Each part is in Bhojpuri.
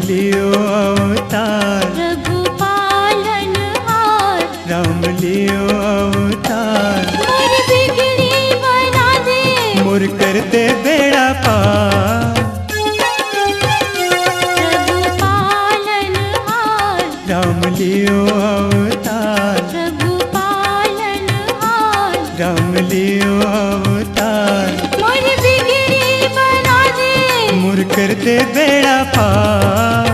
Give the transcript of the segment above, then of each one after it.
लियो अवतार, प्रभु पालनहार। राम लियो अवतार, मोर बिगड़ी बना दे, मोर कर दे बेड़ा पार। प्रभु पालनहार। राम लियो अवतार, प्रभु पालनहार। राम लियो अवतार, मोर बिगड़ी बना दे, मोर कर दे बेड़ा पार।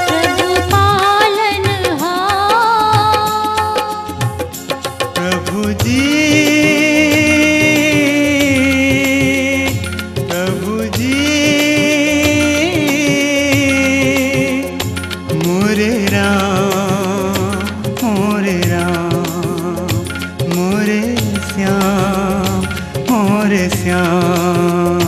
प्रभु पालनहार। प्रभु जी, प्रभु जी, मोरे राम, मोरे राम, मोरे श्याम, मोरे श्याम।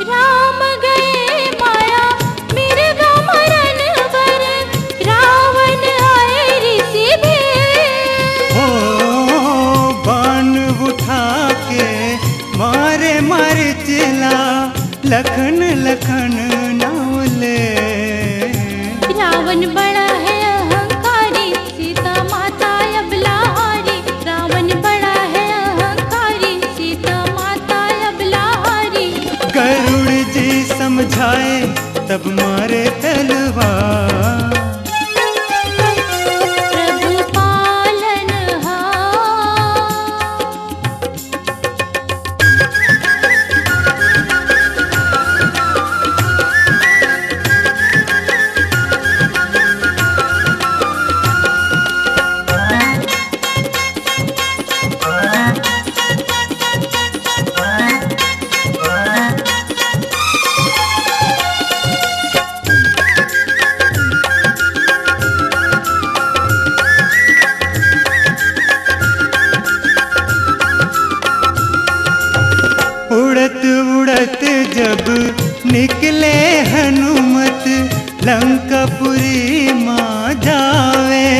राम गए माया मिर्गा मरन बर, रावण आए ऋषि भेष। ओ बाण उठा के मारे मारे चिला, लखन लखन नावले। रावण बड़ा है अहंकारी, सीता माता अबलाहारी। रावण बड़ा है अहंकारी, सीता माता अबलाहारी। गरुड़ जी समझाए तब मारे तलवार। प्रभु पालनहार। उड़त उड़त जब निकले हनुमत, लंकापुरी माँ जावे।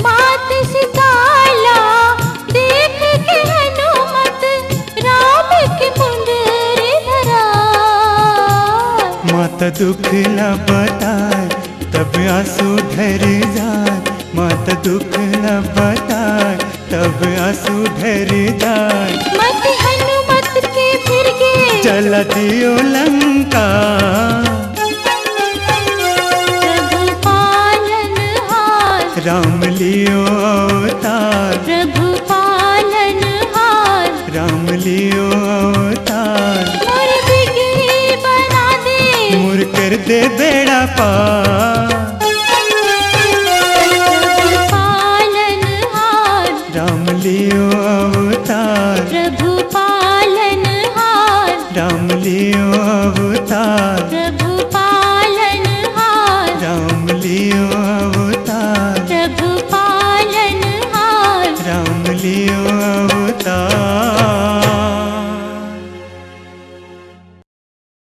मात सीताला देख के हनुमत, राम के मुंडरी धरा। माता दुख न बताए तब आंसू ढर जाए, माता दुख न बताए तब आंसू ढर जाए। मत हनुमत के फिर गे, जला दियो लंका, प्रभु पालनहार। राम लियो अवतार, प्रभु पालनहार। राम लियो अवतार, मोर बिगड़ी बना दे, मोर कर दे बेड़ा पार। प्रभु पालनहार। राम लियो